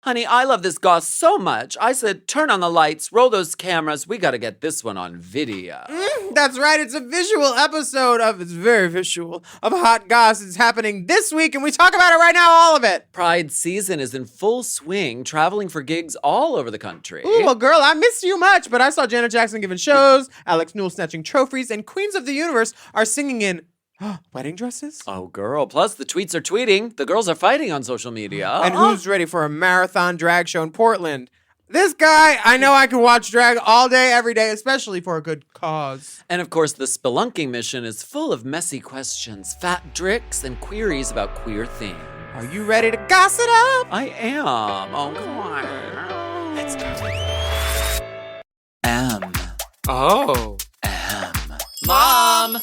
Honey, I love this GOSS so much. I said, turn on the lights, roll those cameras. We got to get this one on video. That's right. It's a visual episode it's very visual, of Hot Goss. It's happening this week, and we talk about it right now, all of it. Pride season is in full swing, traveling for gigs all over the country. Ooh, well, girl, I missed you much, but I saw Janet Jackson giving shows, Alex Newell snatching trophies, and Queens of the Universe are singing in wedding dresses? Oh, girl. Plus, the tweets are tweeting. The girls are fighting on social media. And who's ready for a marathon drag show in Portland? This guy, I know I can watch drag all day, every day, especially for a good cause. And of course, the spelunking mission is full of messy questions, fat tricks, and queries about queer things. Are you ready to goss it up? I am. Oh, come on. Let's go. M. Oh. M. Mom!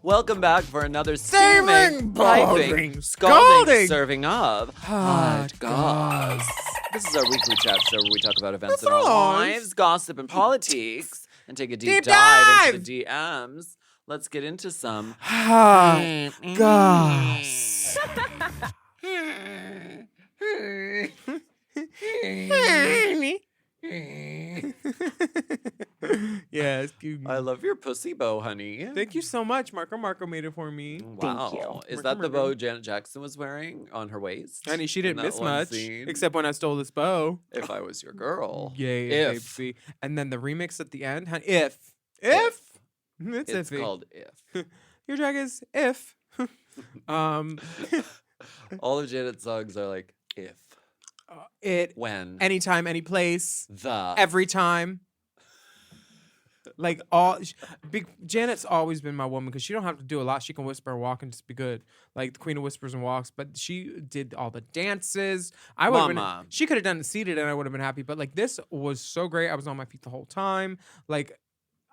Welcome back for another steaming, piping, scalding serving of Hot Goss. This is our weekly chat show where we talk about events in our lives, gossip, and politics, and take a deep dive into the DMs. Let's get into some Hot Goss. Yeah, it's cute. I love your pussy bow, honey. Thank you so much. Marco made it for me. Wow. Thank you. Is that the bow Janet Jackson was wearing on her waist? Honey, she didn't in that miss one much, scene? except when I stole this bow. If I was your girl. Yay, If. baby. And then the remix at the end, honey, if. It's It's iffy. called If. Your drag is if. All of Janet's songs are like if, It, when, anytime, any place, the. every time. Like Janet's always been my woman because she don't have to do a lot. She can whisper and walk and just be good. Like the Queen of Whispers and Walks. But she did all the dances. I would have been. She could have done it seated and I would have been happy. But like this was so great. I was on my feet the whole time. Like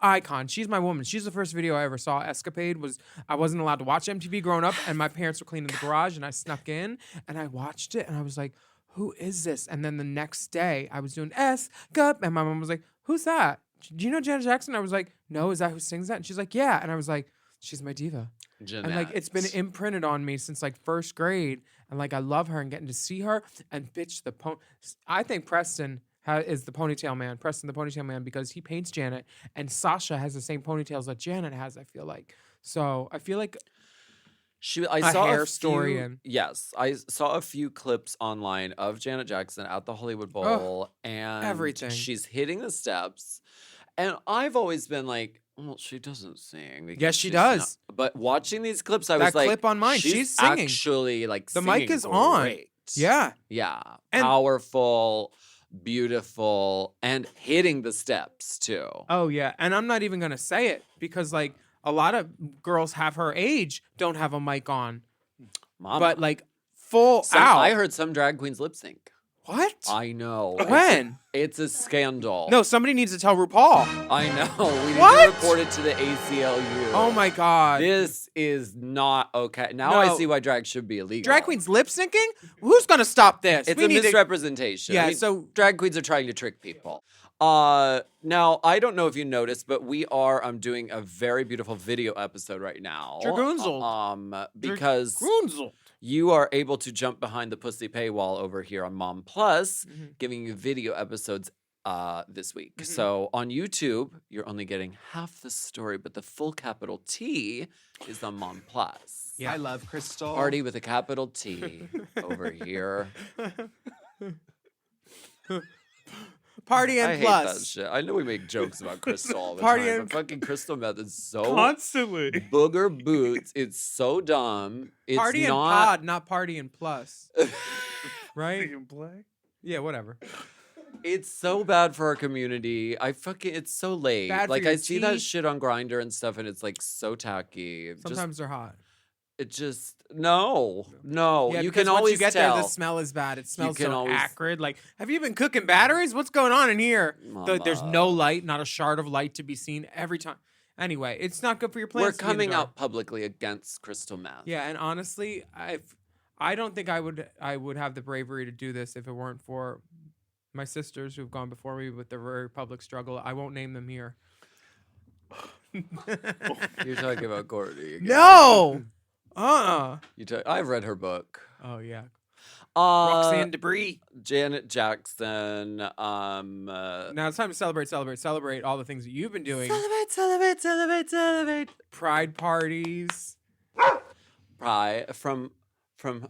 icon. She's my woman. She's the first video I ever saw. Escapade was I wasn't allowed to watch MTV growing up, and my parents were cleaning the garage, and I snuck in and I watched it, and I was like, "Who is this?" And then the next day, I was doing Escape, and my mom was like, "Who's that? Do you know Janet Jackson?" I was like, "No, is that who sings that?" And she's like, "Yeah." And I was like, "She's my diva." Jeanette. And like it's been imprinted on me since like first grade, and like I love her and getting to see her and bitch the I think Preston is the ponytail man. Preston the ponytail man because he paints Janet, and Sasha has the same ponytails that Janet has. I feel like I feel like I saw hair a story few, and yes, I saw a few clips online of Janet Jackson at the Hollywood Bowl, and everything. She's hitting the steps, and I've always been like, well, she doesn't sing. because Yes, she she's does. not- But watching these clips, I was That like, clip on mine, she's singing. Actually, like The mic singing is on. great. Yeah. Yeah, And- powerful, beautiful, and hitting the steps too. Oh yeah, and I'm not even gonna say it because like a lot of girls have her age don't have a mic on, Mama. but like full Some- out. I heard some drag queens lip sync. What? I know. When? It's a scandal. No, somebody needs to tell RuPaul. I know. We need What? to report it to the ACLU. Oh my god. This is not okay. Now No. I see why drag should be illegal. Drag queens lip syncing? Who's gonna stop this? It's We a need to- misrepresentation. Yeah, I mean, so- drag queens are trying to trick people. Now I don't know if you noticed, but we are doing a very beautiful video episode right now. Dragoonzel. Because Grunzel. you are able to jump behind the pussy paywall over here on Mom Plus, Mhm. giving you video episodes this week. Mhm. So on YouTube, you're only getting half the story, but the full capital T is on Mom Plus. Yeah. I love Crystal. Party with a capital T over here. Party and I hate plus. that shit. I know we make jokes about Crystal all the Party time, and- but fucking Crystal Meth is so Constantly. booger boots. It's so dumb. It's Party and not. pod, not party and plus. Right? play. Yeah, whatever. It's so bad for our community. It's so late. Bad for Like your I see that teeth. shit on Grindr and stuff, and it's like so tacky. Sometimes they're hot. No. Yeah, You because can once always you get tell. there, the smell is bad. It smells can so always- acrid. Like, have you been cooking batteries? What's going on in here? There's no Mama. light, not a shard of light to be seen every time. Anyway, it's not good for your plants. We're to be in the coming dark. out publicly against crystal meth. Yeah, and honestly, I don't think I would have the bravery to do this if it weren't for my sisters who've gone before me with their very public struggle. I won't name them here. You're talking about Courtney again. No. I've read her book. Oh yeah. Roxanne Debris. Janet Jackson. Now it's time to celebrate all the things that you've been doing. Celebrate. Pride parties. Pride from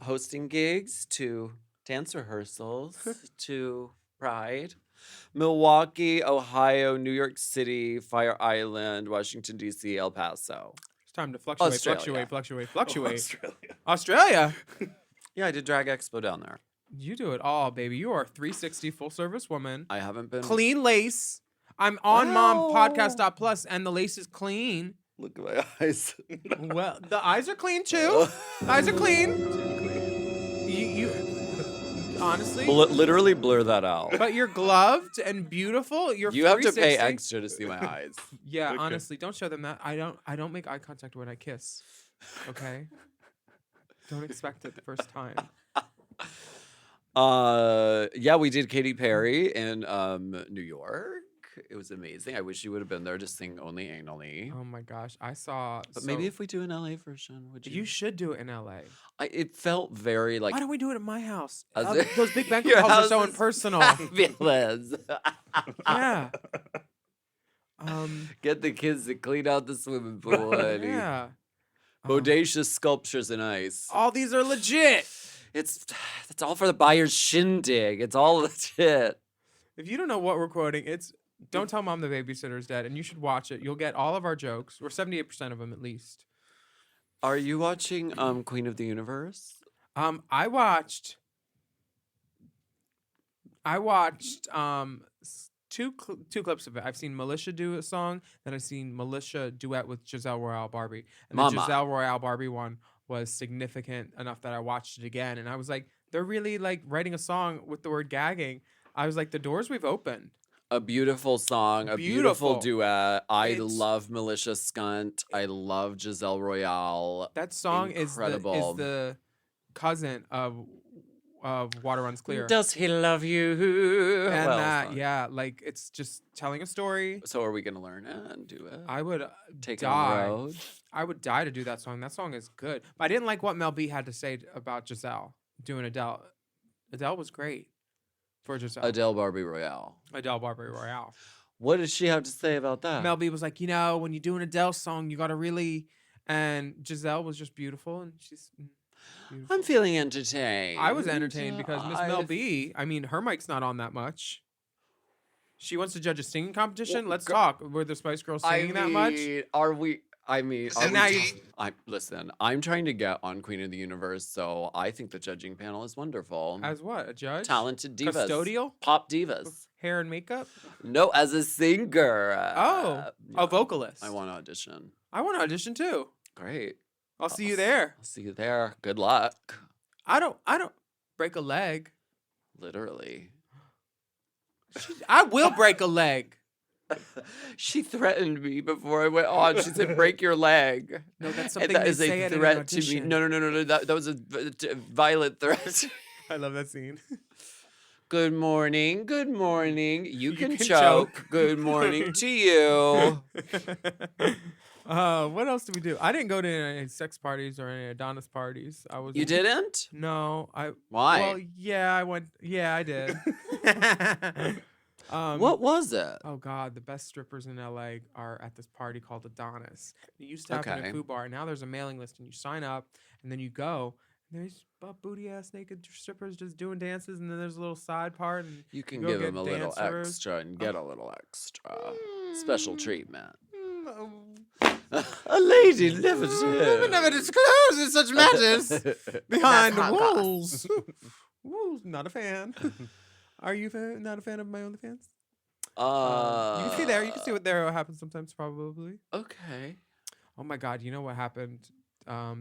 hosting gigs to dance rehearsals to Pride. Milwaukee, Ohio, New York City, Fire Island, Washington, D.C., El Paso. It's time to fluctuate. Oh, Australia. Yeah, I did Drag Expo down there. You do it all, baby. You are a 360 full service woman. I haven't been. Clean lace. I'm on Mom Podcast Plus, and the lace is clean. Look at my eyes. Well, the eyes are clean too. Eyes are clean. You honestly, literally blur that out. but you're gloved and beautiful. You have to pay extra to see my eyes. Yeah, honestly, don't show them that. I don't make eye contact when I kiss. Okay. Don't expect it the first time. Yeah, we did Katy Perry in New York. It was amazing. I wish you would have been there to sing Only Anally. Oh my gosh, I saw. But maybe if we do an LA version, would you? You should do it in LA. It felt very like. Why don't we do it at my house? As Those big banquet Your halls are house so is impersonal. Fabulous. Yeah. Get the kids to clean out the swimming pool. Honey. Yeah. Bodacious sculptures in ice. All these are legit. It's all for the buyer's shindig. It's all legit. If you don't know what we're quoting, it's Don't Tell Mom the Babysitter's Dead, and you should watch it. You'll get all of our jokes, or 78% of them at least. Are you watching Queen of the Universe? I watched two clips of it. I've seen Militia do a song, then I've seen Militia duet with Giselle Royale Barbie. And the Giselle Royale Barbie one was significant enough that I watched it again, and I was like, they're really like writing a song with the word gagging. I was like, the doors we've opened. A beautiful song, a beautiful duet. I love Militia Skunt. I love Giselle Royale. That song incredible. is the cousin of Water Runs Clear. Does he love you? And like it's just telling a story. So are we gonna learn it and do it? I would take it on the road. I would die to do that song. That song is good. But I didn't like what Mel B had to say about Giselle doing Adele. Adele was great for Giselle. Adele Barbie Royale. What did she have to say about that? Mel B was like, when you do an Adele song, you got to really. And Giselle was just beautiful, and she's. Beautiful. I'm feeling entertained. I was entertained because Miss Mel B, her mic's not on that much. She wants to judge a singing competition. Let's talk. Were the Spice Girls singing that much? Listen, I'm trying to get on Queen of the Universe, so I think the judging panel is wonderful. As what? A judge? Talented divas. Custodial? Pop divas. Hair and makeup? No, as a singer. A vocalist. I want to audition. I want to audition too. Great. I'll see you there. I'll see you there. Good luck. I don't break a leg. Literally. I will break a leg. She threatened me before I went on. She said, "Break your leg." No, that's something that they is say a at an threat to me. audition. No. That was a violent threat. I love that scene. Good morning. Good morning. You can choke. Good morning to you. What else did we do? I didn't go to any sex parties or any Adonis parties. You didn't? No. Why? Well, yeah, I went. Yeah, I did. What was it? Oh God, the best strippers in LA are at this party called Adonis. It used to happen at a food bar. Now there's a mailing list, and you sign up, and then you go. And there's booty ass naked strippers just doing dances, and then there's a little side part, and you can give them a little extra and get a little extra special treatment. A lady never discloses such matters behind walls. Ooh, not a fan. Are you not a fan of my OnlyFans? You can see there. You can see what there happens sometimes, probably. Okay. Oh my God! You know what happened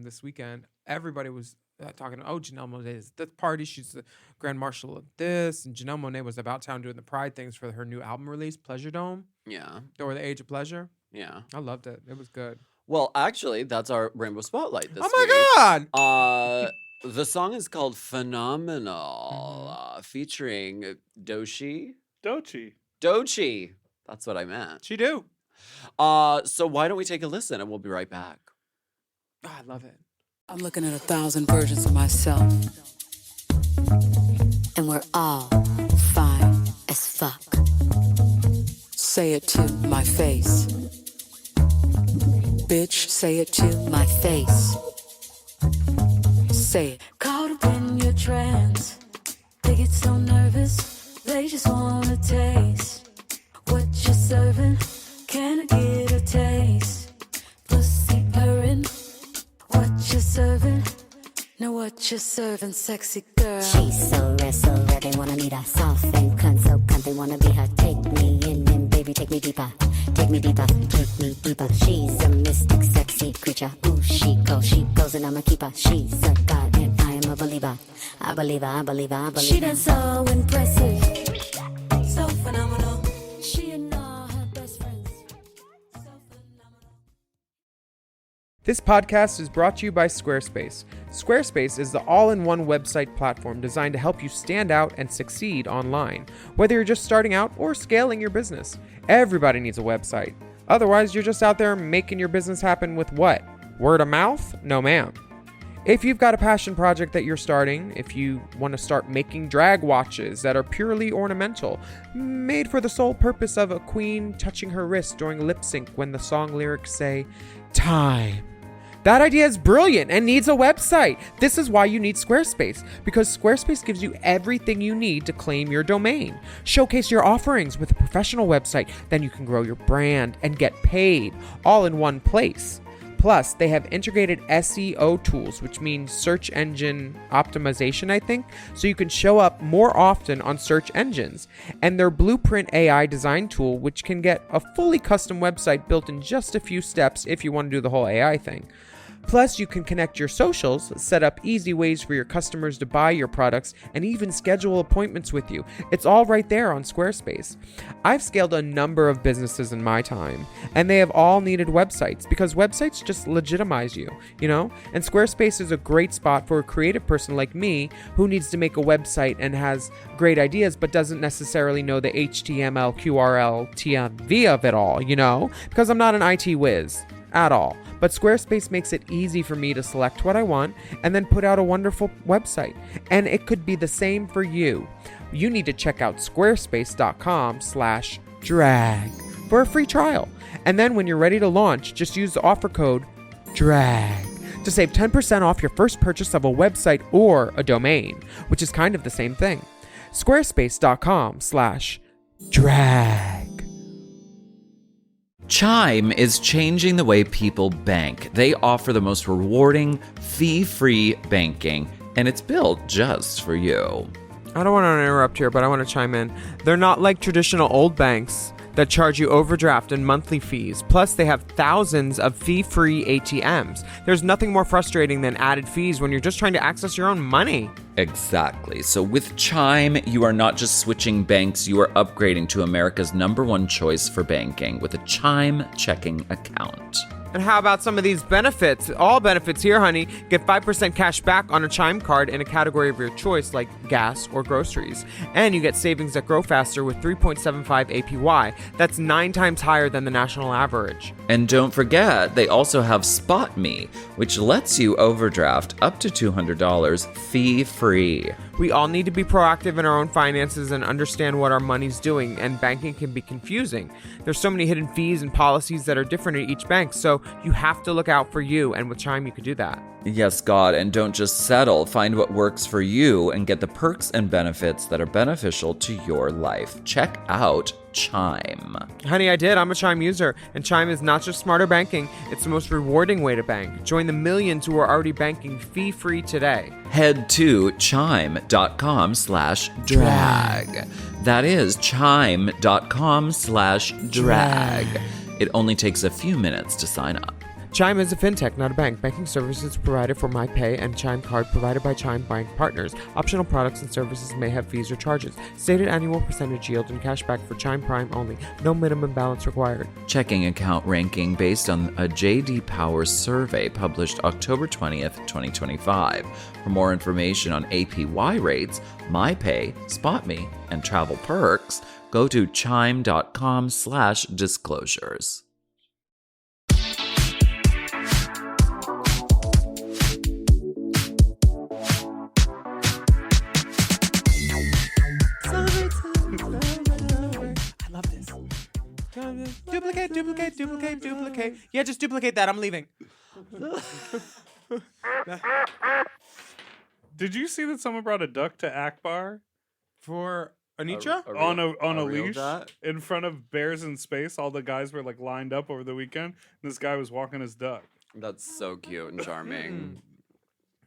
this weekend? Everybody was talking. Oh, Janelle Monáe is at this party. She's the grand marshal of this, and Janelle Monáe was about town doing the Pride things for her new album release, Pleasure Dome. Yeah. Or the Age of Pleasure. Yeah. I loved it. It was good. Well, actually, that's our Rainbow Spotlight this week. Oh my God! The song is called Phenomenal, featuring Dochi. Dochi. That's what I meant. She do. So why don't we take a listen and we'll be right back. Oh, I love it. I'm looking at 1,000 versions of myself. And we're all fine as fuck. Say it to my face. Bitch, say it to my face. Say it. Caught up in your trance. They get so nervous. They just wanna taste what you're serving. Can I get a taste? Pussy purring. What you're serving? Know what you're serving, sexy girl. She's so rare, they wanna meet her. Soft and cunt, so cunt, they wanna be her. Take me in and baby, take me deeper. Take me deeper, take me deeper. She's a mystic, sexy creature. Ooh, she goes and I'm a keeper. She's a god and I am a believer. I believe her, I believe her, I believe her. She done so impressive, so phenomenal. She and all her best friends, so phenomenal. This podcast is brought to you by Squarespace. Squarespace is the all-in-one website platform designed to help you stand out and succeed online. Whether you're just starting out or scaling your business, everybody needs a website. Otherwise, you're just out there making your business happen with what? Word of mouth? No, ma'am. If you've got a passion project that you're starting, if you want to start making drag watches that are purely ornamental, made for the sole purpose of a queen touching her wrist during lip sync when the song lyrics say, time. That idea is brilliant and needs a website. This is why you need Squarespace, because Squarespace gives you everything you need to claim your domain. Showcase your offerings with a professional website, then you can grow your brand and get paid all in one place. Plus, they have integrated SEO tools, which means search engine optimization, I think, so you can show up more often on search engines. And their Blueprint AI design tool, which can get a fully custom website built in just a few steps if you want to do the whole AI thing. Plus, you can connect your socials, set up easy ways for your customers to buy your products, and even schedule appointments with you. It's all right there on Squarespace. I've scaled a number of businesses in my time, and they have all needed websites because websites just legitimize you, And Squarespace is a great spot for a creative person like me who needs to make a website and has great ideas but doesn't necessarily know the HTML, QRL, TMV of it all, Because I'm not an IT whiz at all. But Squarespace makes it easy for me to select what I want and then put out a wonderful website. And it could be the same for you. You need to check out squarespace.com/drag for a free trial. And then when you're ready to launch, just use the offer code DRAG to save 10% off your first purchase of a website or a domain, which is kind of the same thing. Squarespace.com/drag. Chime is changing the way people bank. They offer the most rewarding, fee-free banking, and it's built just for you. I don't want to interrupt here, but I want to chime in. They're not like traditional old banks that charge you overdraft and monthly fees. Plus, they have thousands of fee-free ATMs. There's nothing more frustrating than added fees when you're just trying to access your own money. Exactly. So with Chime, you are not just switching banks, you are upgrading to America's #1 choice for banking with a Chime checking account. And how about some of these benefits? All benefits here, honey. Get 5% cash back on a Chime card in a category of your choice, like gas or groceries. And you get savings that grow faster with 3.75 APY. That's 9 times higher than the national average. And don't forget, they also have Spot Me, which lets you overdraft up to $200 fee-free. We all need to be proactive in our own finances and understand what our money's doing, and banking can be confusing. There's so many hidden fees and policies that are different at each bank, so you have to look out for you, and with Chime you can do that. Yes, God, and don't just settle. Find what works for you and get the perks and benefits that are beneficial to your life. Check out Chime. Honey, I did. I'm a Chime user, and Chime is not just smarter banking, it's the most rewarding way to bank. Join the millions who are already banking fee-free today. Head to chime.com/drag. That is chime.com/drag. It only takes a few minutes to sign up. Chime is a fintech, not a bank. Banking services provided for MyPay and Chime Card provided by Chime Bank Partners. Optional products and services may have fees or charges. Stated annual percentage yield and cashback for Chime Prime only. No minimum balance required. Checking account ranking based on a J.D. Power survey published October 20th, 2025. For more information on APY rates, MyPay, SpotMe, and travel perks, go to chime.com/disclosures. I love this. Duplicate. Yeah, just duplicate that. I'm leaving. Did you see that someone brought a duck to Akbar For Anitra? on a real leash duck? in front of bears in space? All the guys were like lined up over the weekend. And this guy was walking his duck. That's so cute and charming.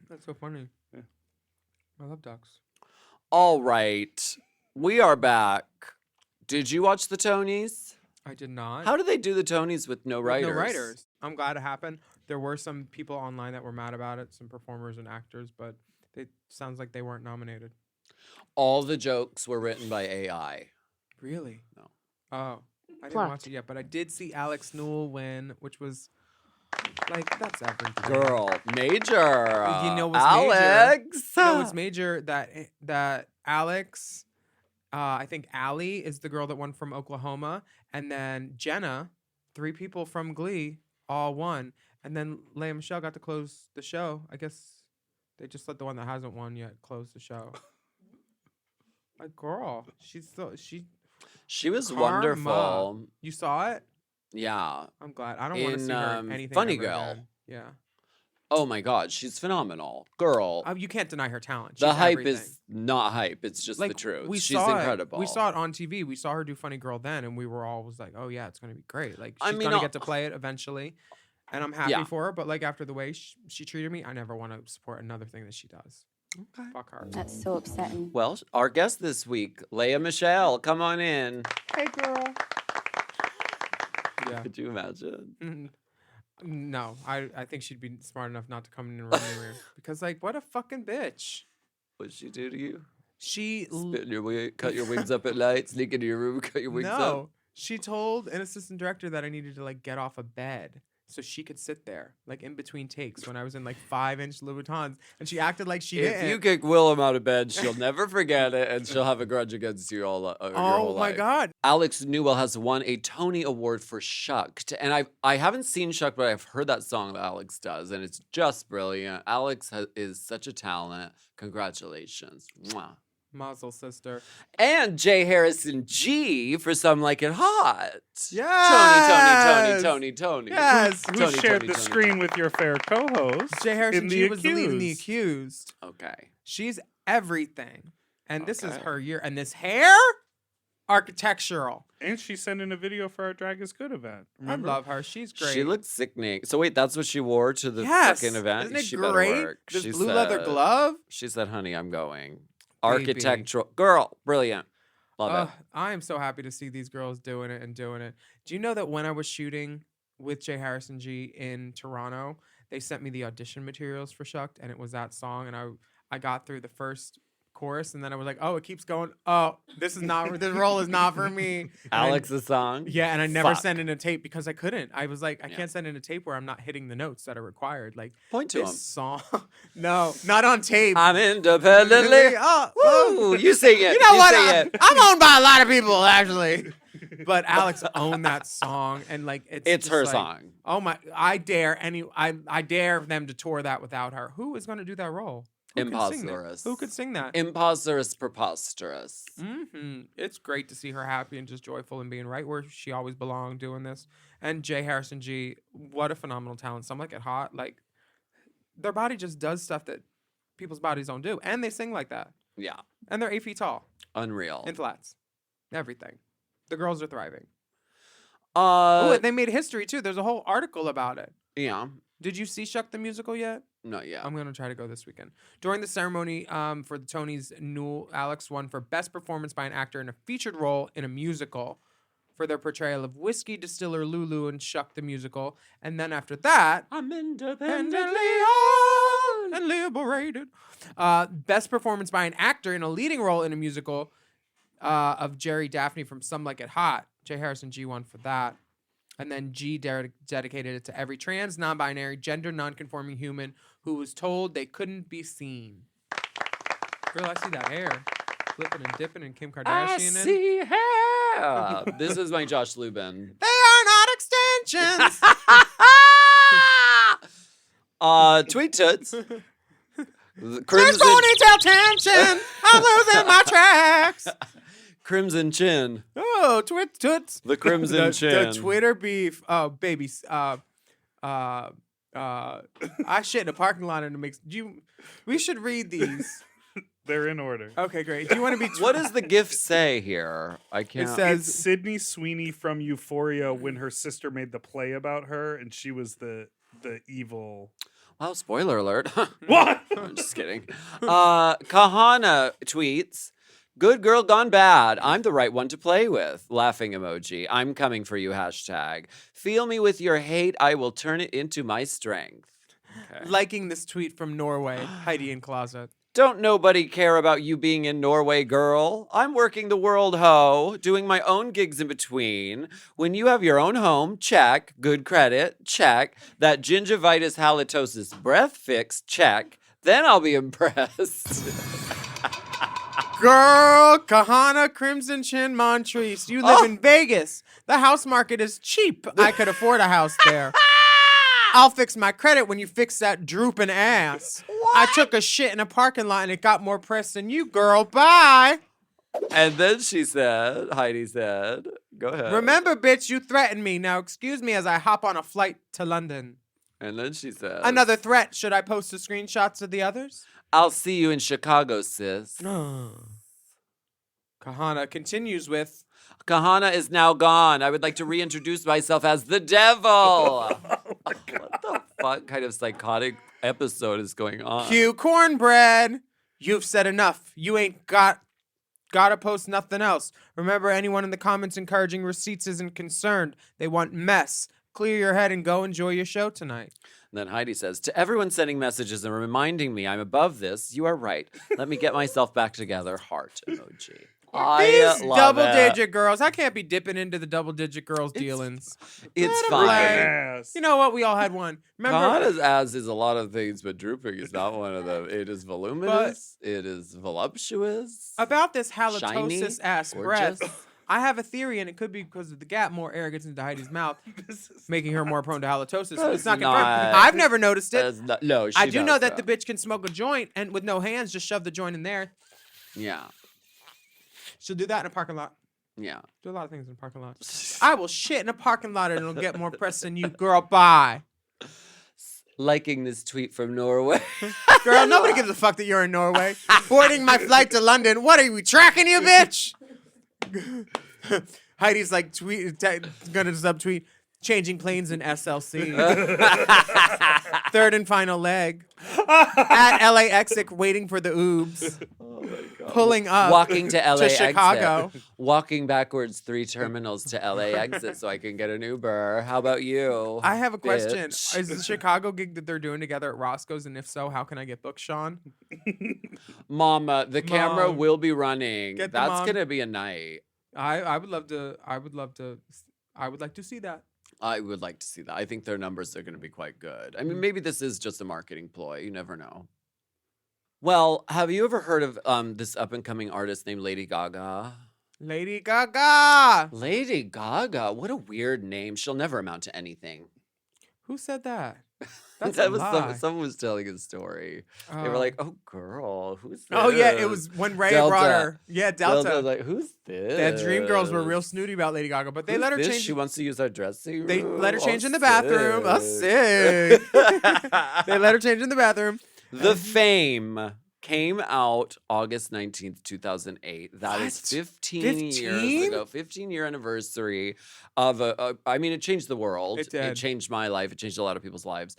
That's so funny. Yeah. I love ducks. All right. We are back. Did you watch the Tonys? I did not. How do they do the Tonys with no writers? No writers. I'm glad it happened. There were some people online that were mad about it, some performers and actors, but it sounds like they weren't nominated. All the jokes were written by AI. Really? No. Oh, I didn't watch it yet, but I did see Alex Newell win, which was like, that's everything. Girl, major. You know what's Alex. No, it's major that Alex, I think Allie is the girl that won from Oklahoma, and then Jenna, 3 people from Glee, all won, and then Leah Michelle got to close the show. I guess they just let the one that hasn't won yet close the show. Like, girl, She was Karma. wonderful. You saw it? Yeah. I'm glad. I don't want to In, see her anything. Funny ever Girl. again. Yeah. Oh my God, she's phenomenal. Girl. You can't deny her talent. The She's hype everything. is not hype. It's just the Like, truth. we She's saw incredible. We saw it on TV. We saw her do Funny Girl then, and we were all was like, "Oh yeah, it's gonna be great." Like she's gonna get to play it eventually, and I'm happy for her. But like after the way she treated me, I never want to support another thing that she does. Okay. Fuck her. That's so upsetting. Well, our guest this week, Leah Michelle, come on in. Hey girl. Yeah. Could you imagine? No, I think she'd be smart enough not to come in and run anywhere because like what a fucking bitch. What'd she do to you? She Spit in your wig, cut your wings up at night, sneak into your room, cut your wings up. No, she told an assistant director that I needed to like get off a bed so she could sit there like in between takes when I was in like 5-inch Louboutins, and she acted like she If didn't. you kick Willam out of bed, she'll never forget it, and she'll have a grudge against you all your whole Oh my life. God. Alex Newell has won a Tony Award for Shucked, and I haven't seen Shucked, but I've heard that song that Alex does, and it's just brilliant. Alex is such a talent. Congratulations. Mwah. Mazel, sister. And Jay Harrison G for Some Like It Hot. Yes! Tony. Yes. Who Tony, shared Tony, the Tony. screen with your fair co-host. Jay Harrison in G The was the lead in The Accused. Accused. Okay. She's everything. And this is Okay. her year. And this hair? Architectural. And she sent in a video for our Drag is Good event. Remember? I love her. She's great. She looks sickening. So wait, that's what she wore to the yes. fucking event? Isn't it She great? better work. This She blue leather said- glove. She said, honey, I'm going. Baby. Architectural. Girl, brilliant. Love it. I am so happy to see these girls doing it. Do you know that when I was shooting with Jay Harrison G in Toronto, they sent me the audition materials for Shucked, and it was that song, and I got through the first chorus, and then I was like, oh, it keeps going. Oh, this role is not for me. And Alex's song? yeah, and I never Fuck. sent in a tape because I couldn't. I was like, I Yeah. can't send in a tape where I'm not hitting the notes that are required. Like Point to this him. song. No, not on tape. I'm independently. Woo! You sing it. You know what? Sing it. I'm owned by a lot of people, actually. But Alex owned that song, and like it's It's just her like, song. Oh my! I dare them to tour that without her. Who is going to do that role? Who could sing that? Imposterous. Who could sing that? Imposterous, preposterous. It's great to see her happy and just joyful and being right where she always belonged doing this. And Jay Harrison G, what a phenomenal talent. Some Like It Hot, like their body just does stuff that people's bodies don't do, and they sing like that. Yeah. And they're 8 feet tall Unreal. in flats. Everything. The girls are thriving. Uh, Oh, they made history too. There's a whole article about it. yeah. Did you see Shuck the Musical yet? Not yet. I'm gonna try to go this weekend. During the ceremony, for the Tonys, Alex won for Best Performance by an Actor in a Featured Role in a Musical. for their portrayal of whiskey distiller Lulu in Shuck the Musical. And then after that, I'm independently owned and liberated. Best performance by an actor in a leading role in a musical of Jerry Daphne from Some Like It Hot. Jay Harrison G won for that. And then G dedicated it to every trans, non-binary, gender non-conforming human who was told they couldn't be seen. Girl, I see that hair. Flipping and dipping and Kim Kardashian. I see hair. This is my Josh Lubin. They are not extensions. Tweet toots. There's ponytail tension. I'm losing my tracks. Crimson Chin. Oh, toots. The Crimson Chin. The Twitter beef. Oh, babies. I shit in a parking lot and it makes we should read these. They're in order. Okay, great. Do you want to be What does the gift say here? I can't. It says It's Sydney Sweeney from Euphoria when her sister made the play about her and she was the evil. Wow, spoiler alert. What? I'm just kidding. Kahana tweets, "Good girl gone bad. I'm the right one to play with." Laughing emoji. "I'm coming for you. Hashtag. Feel me with your hate. I will turn it into my strength." Okay. liking this tweet from Norway, Heidi in closet. "Don't nobody care about you being in Norway, girl. I'm working the world, ho. Doing my own gigs in between. When you have your own home, check. Good credit, check. That gingivitis halitosis breath fix, check. Then I'll be impressed." Girl, Kahana Crimson Chin Montrese, you live in Vegas. The house market is cheap. I could afford a house there. I'll fix my credit when you fix that drooping ass. I took a shit in a parking lot and it got more press than you, girl. Bye. And then Heidi said, go ahead. Remember, bitch, you threatened me. Now excuse me as I hop on a flight to London. And then she said, Another threat. Should I post the screenshots of the others? "I'll see you in Chicago, sis." Kahana continues with, Kahana is now gone. I would like to reintroduce myself as the devil. What the fuck kind of psychotic episode is going on? Cue cornbread. You've said enough. You ain't gotta post nothing else. Remember, anyone in the comments encouraging receipts isn't concerned. They want mess. Clear your head and go enjoy your show tonight. And then Heidi says, "To everyone sending messages and reminding me I'm above this, you are right. Let me get myself back together. Heart emoji." These love it. double-digit girls. I can't be dipping into the double-digit girls' dealings. It's Let 'em fine. play. Ass. You know what? We all had one. Remember? Kahana's ass is a lot of things, but drooping is not one of them. It is voluminous. It is voluptuous. About this Shiny, halitosis ass gorgeous. breath, I have a theory, and it could be because of the gap more air gets into Heidi's mouth, making her more prone to halitosis. It's not confirmed. not- I've never noticed it. That's not- no, she I do know does that the bitch can smoke a joint and with no hands, just shove the joint in there. Yeah, She'll do that in a parking lot. yeah. Do a lot of things in a parking lot. I will shit in a parking lot and it'll get more press than you, girl. Bye. Liking this tweet from Norway. Girl, nobody gives a fuck that you're in Norway. Boarding my flight to London. What are we tracking you, bitch? Heidi's like gonna subtweet changing planes in SLC. Third and final leg. At LAX waiting for the oobs. Oh my God. Pulling up. Walking to LA Chicago. exit. Walking backwards 3 terminals to LA exit so I can get an Uber. How about you? I have a question. bitch? Is the Chicago gig that they're doing together at Roscoe's? And if so, how can I get booked, Sean? Mama, the camera Mom. will be running. Get the That's mom. gonna be a night. I would like to see that. I would like to see that. I think their numbers are going to be quite good. I mean, maybe this is just a marketing ploy. You never know. Well, have you ever heard of this up-and-coming artist named Lady Gaga? Lady Gaga. Lady Gaga? What a weird name. She'll never amount to anything. Who said that? That's That a was lie. someone was telling a story. They were like, "Oh, girl, who's this?" Oh yeah, it was when Ray Delta. brought her. Yeah, Delta. Delta was like, "Who's this?" That Dream Girls were real snooty about Lady Gaga, but they Who's let her this? change. She wants to use our dressing room. They let her change Oh, in the bathroom. Oh, sick. They let her change in the bathroom. The Fame came out August 19th, 2008. That is What? 15 years 15? ago. 15-year anniversary of I mean, it changed the world. It did. It changed my life. It changed a lot of people's lives.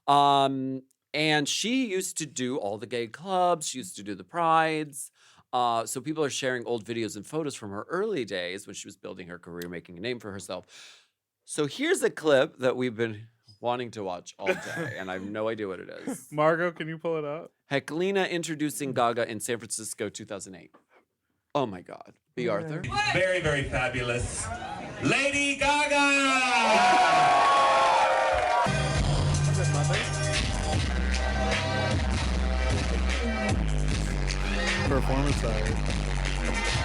And she used to do all the gay clubs. She used to do the prides. So people are sharing old videos and photos from her early days when she was building her career, making a name for herself. So here's a clip that we've been wanting to watch all day, and I have no idea what it is. Margot, can you pull it up? Heklina introducing Gaga in San Francisco, 2008. Oh my God. B. Arthur. Very, very fabulous. Lady Gaga! Performance art.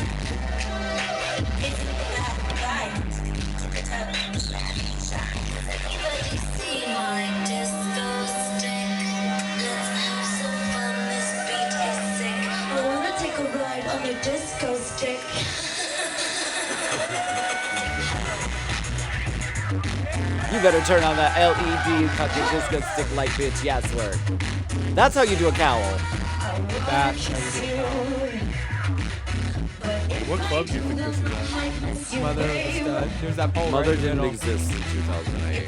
I wanna take a ride on your disco stick. You better turn on that LED fucking disco stick light, bitch. Yes, word. That's how you do a cowl. That's how you do it. What club do you think this is at? Mother of the Stud. There's that pole Mother right in the didn't middle. exist in 2008.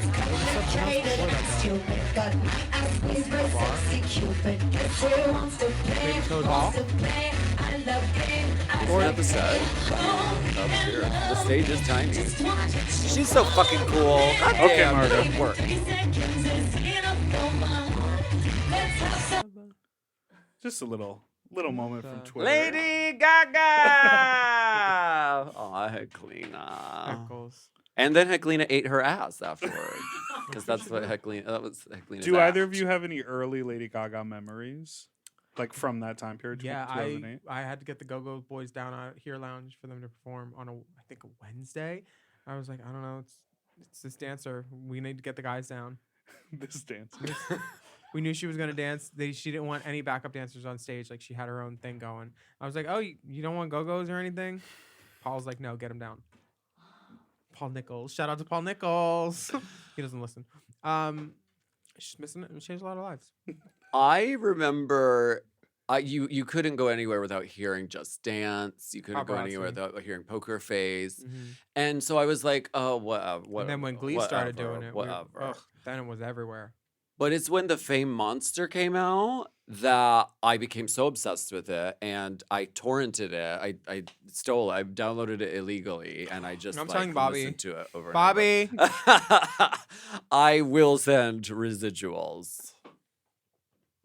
Toad Hall. Or at the set. Up here. The stage is tiny. She's so fucking cool. God Okay, damn, Margo. good work. Just a little moment from Twitter. Lady Gaga! Oh, Heklina. Eccles. And then Heklina ate her ass afterward. Because that was Heklina's Do either of act. you have any early Lady Gaga memories? Like from that time period, Yeah, 2008? I had to get the Go-Go Boys down at Here Lounge for them to perform on I think a Wednesday. I was like, I don't know, it's this dancer. We need to get the guys down. This dance. We knew she was gonna dance. She didn't want any backup dancers on stage. Like she had her own thing going. I was like, oh, you don't want Go-Go's or anything? Paul's like, no, get him down. Paul Nichols. Shout out to Paul Nichols. He doesn't listen. She's missing it. Changed a lot of lives. I remember you couldn't go anywhere without hearing Just Dance. You couldn't go anywhere Paparazzi. without hearing Poker Face. Mhm. And so I was like, oh, whatever. And then when Glee started whatever, doing it, we- whatever. ugh, then it was everywhere. But it's when the Fame Monster came out that I became so obsessed with it, and I torrented it. I stole it. I downloaded it illegally, and I just I'm like, telling Bobby. listened to it over and Bobby. over. I will send residuals.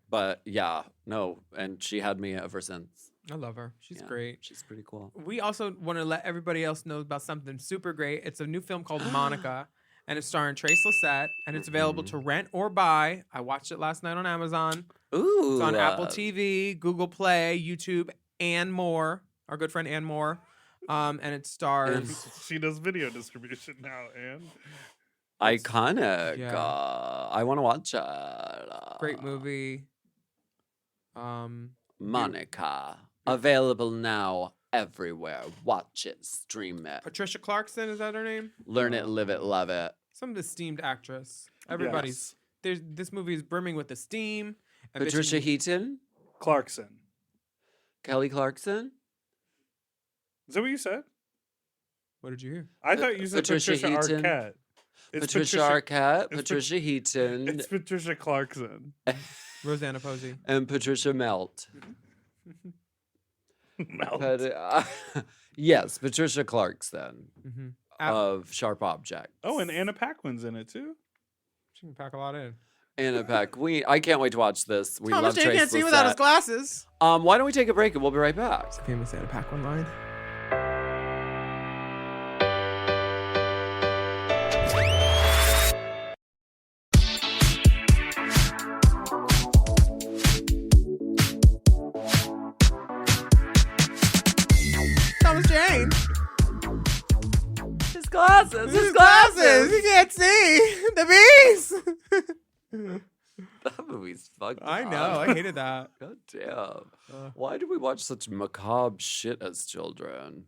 But yeah, no, and she had me ever since. I love her. She's Yeah, great. She's pretty cool. We also want to let everybody else know about something super great. It's a new film called Monica, and it's starring Trace Lysette, and it's available to rent or buy. I watched it last night on Amazon. Ooh. It's on Apple TV, Google Play, YouTube, and more. Our good friend Ann Moore. And it stars. She does video distribution now, and Iconic. Yeah. I want to watch it. Great movie. Monica. Available now everywhere. Watch it. Stream it. Patricia Clarkson, is that her name? Learn it, live it, love it. Some esteemed actress. Everybody's. This movie is brimming with esteem. and Patricia bitching- Heaton. Clarkson. Kelly Clarkson. Is that what you said? What did you hear? I thought you said Patricia Patricia, Heaton. Arquette. It's Patricia Arquette. it's Patricia Heaton. It's Patricia Clarkson. Rosanna Posey. And Patricia Melt. Melt. But, yes, Patricia Clarkson Mm-hmm. of Sharp Object. Oh, and Anna Paquin's in it too. She can pack a lot in. Anna Pack. I can't wait to watch this. We Thomas love J Trace can't see without his Lysette. glasses. Why don't we take a break and we'll be right back. Famous Anna Paquin line. Thomas Jane. His glasses. His glasses. He can't see the bees. That movie's fucked I up. know. I hated that. God damn. Why do we watch such macabre shit as children?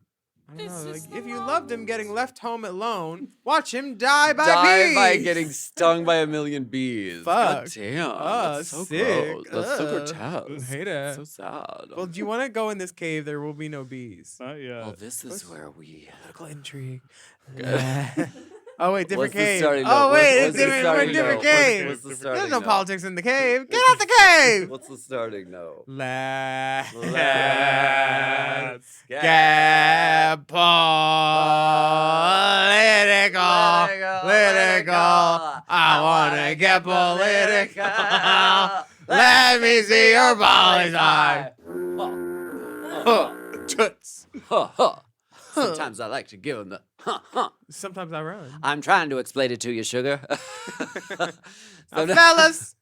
I don't know. Like, if you loved him getting left home alone, watch him die by Die bees. by getting stung by a million bees. God Fuck. damn. Oh, That's so sick. gross. That's so Ugh. grotesque. Hate it. So sad. Well, do you want to go in this cave? There will be no bees. Not yet. Well, this is where we. Political intrigue. Oh wait, different What's the cave. starting note? Oh wait, What's it's the different. We're starting in different note? cave. What's the There's starting no note? politics in the cave. Get out the cave. What's the starting note? Let's Let's get political. I wanna get political. Let me see your balls high. Toots. Sometimes I like to give them the Sometimes I run. I'm trying to explain it to you, sugar. Fellas.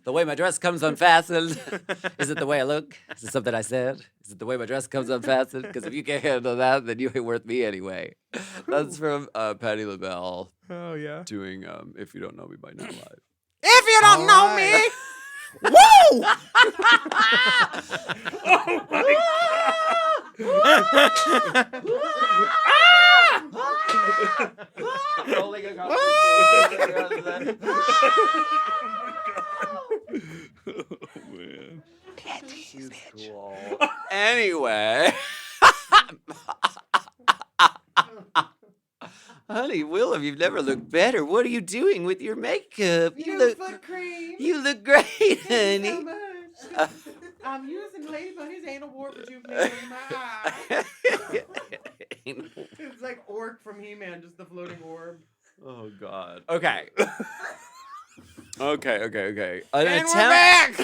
The way my dress comes unfastened. Is it the way I look? Is it something I said? Is it the way my dress comes unfastened? Because if you can't handle that, then you ain't worth me anyway. That's from Patti LaBelle Oh yeah. doing If You Don't Know Me by Now Live. If you don't know me, woo! Oh my Rolling across the stage. Oh man. She's cool. Anyway. Honey, Willam, you've never looked better. What are you doing with your makeup? You look cream. You look great, honey. much. I'm using Ladybuddy's anal wart rejuvenator in my eye. It's like Orc from He-Man, just the floating orb. Oh God. Okay. Okay. And we're back.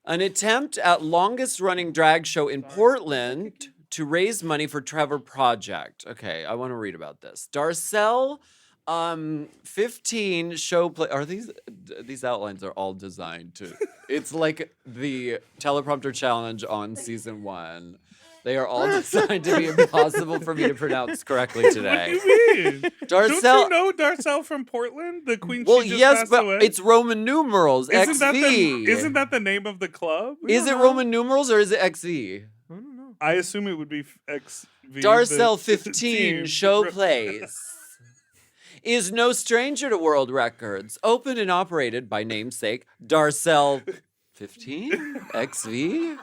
An attempt at longest running drag show in Portland to raise money for Trevor Project. Okay, I want to read about this. Darcel, 15 show play. Are these outlines are all designed to? It's like the teleprompter challenge on season 1. They are all designed to be impossible for me to pronounce correctly today. What do you mean? Darcel. Don't you know Darcel from Portland, the queen? Well, she just yes, passed but away? it's Roman numerals. Isn't XV. that the name of the club? Is it Roman numerals or is it XV? I don't know. I assume it would be XV. Darcel the 15 team. show plays is no stranger to world records. Opened and operated by namesake Darcel 15 XV.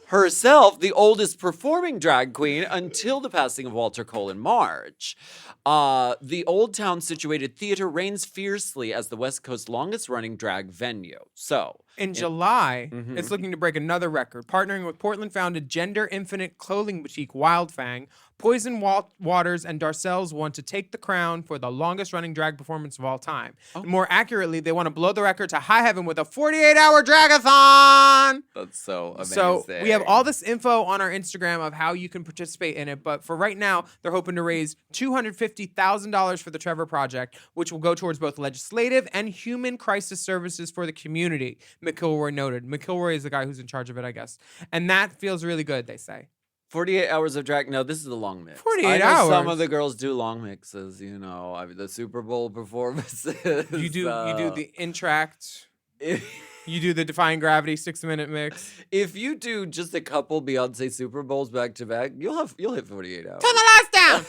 Herself, the oldest performing drag queen until the passing of Walter Cole in March. The Old Town situated theater reigns fiercely as the West Coast's longest running drag venue. So, In July, Mhm. it's looking to break another record, partnering with Portland-founded gender infinite clothing boutique Wildfang. Poison Waters and Darcel's want to take the crown for the longest-running drag performance of all time. And more accurately, they want to blow the record to high heaven with a 48-hour dragathon. that's so amazing. So we have all this info on our Instagram of how you can participate in it. But for right now, they're hoping to raise $250,000 for the Trevor Project, which will go towards both legislative and human crisis services for the community. McIlroy noted. McIlroy is the guy who's in charge of it, I guess. And that feels really good, they say. 48 hours of drag. No, this is the long mix. 48 I know some hours? of the girls do long mixes. You know, I mean, the Super Bowl performances. You do the Intract. You do the Defying Gravity 6-minute mix. If you do just a couple Beyonce Super Bowls back to back, you'll hit 48 hours. Turn the lights down.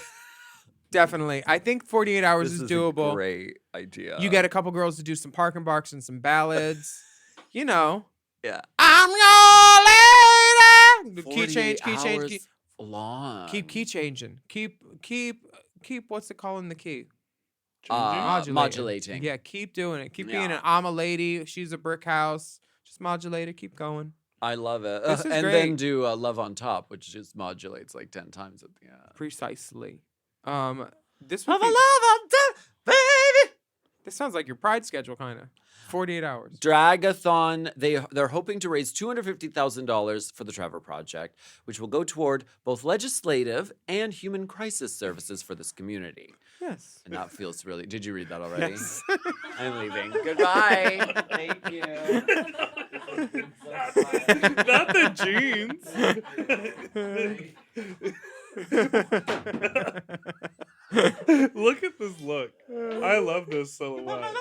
Definitely. I think 48 hours This is a doable. great idea. You get a couple girls to do some park and barks and some ballads. You know. yeah. I'm your lady. Key 48 change. hours long. Keep key changing. Keep what's it called in the key? Modulating. Yeah, keep doing it. Keep being Yeah. an I'm a lady. She's a brick house. Just modulate it. Keep going. I love it. This is and great. then do Love on Top, which just modulates like 10 times at the end. Precisely. This Have would a be, love on top, baby. this sounds like your Pride schedule, kind of. 48 hours. Dragathon, they're hoping to raise $250,000 for the Trevor Project, which will go toward both legislative and human crisis services for this community. Yes. And that feels really. Did you read that already? Yes. I'm leaving. Goodbye. Thank you. Not the jeans. Look at this look. I love this silhouette.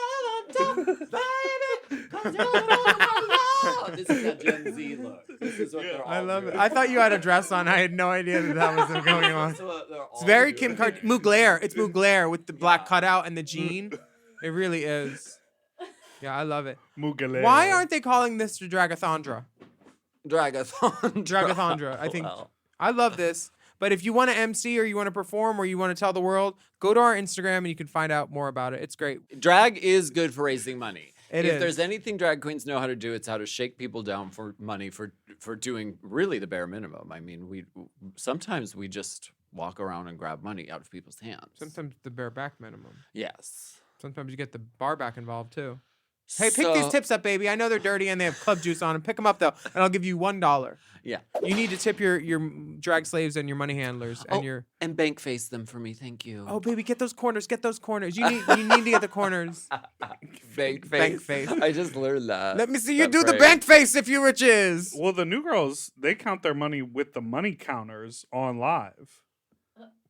This is that Gen Z look. This is what they're all I love it. doing. I thought you had a dress on. I had no idea that was going on. That's what they're all It's very doing. Kim Kardashian. Mugler. It's Mugler with the black cutout and the jean. It really is. Yeah, I love it. Mugale. Why aren't they calling this the Dragathondra? Dragathon. Dragathandra. I think Well, I love this. But if you want to MC or you want to perform or you want to tell the world, go to our Instagram and you can find out more about it. It's great. Drag is good for raising money. It if is. there's anything drag queens know how to do, it's how to shake people down for money for doing really the bare minimum. I mean, we sometimes we just walk around and grab money out of people's hands. Sometimes the bareback minimum. Yes. Sometimes you get the bar back involved too. Hey, pick these tips up, baby. I know they're dirty and they have club juice on them. Pick them up, though, and I'll give you $1. Yeah. You need to tip your drag slaves and your money handlers and your... And bank face them for me, thank you. Oh, baby, get those corners. Get those corners. You need to get the corners. Bank face. Bank face. I just learned that. Let me see you that do the phrase. bank face if you riches. Well, the new girls, they count their money with the money counters on live.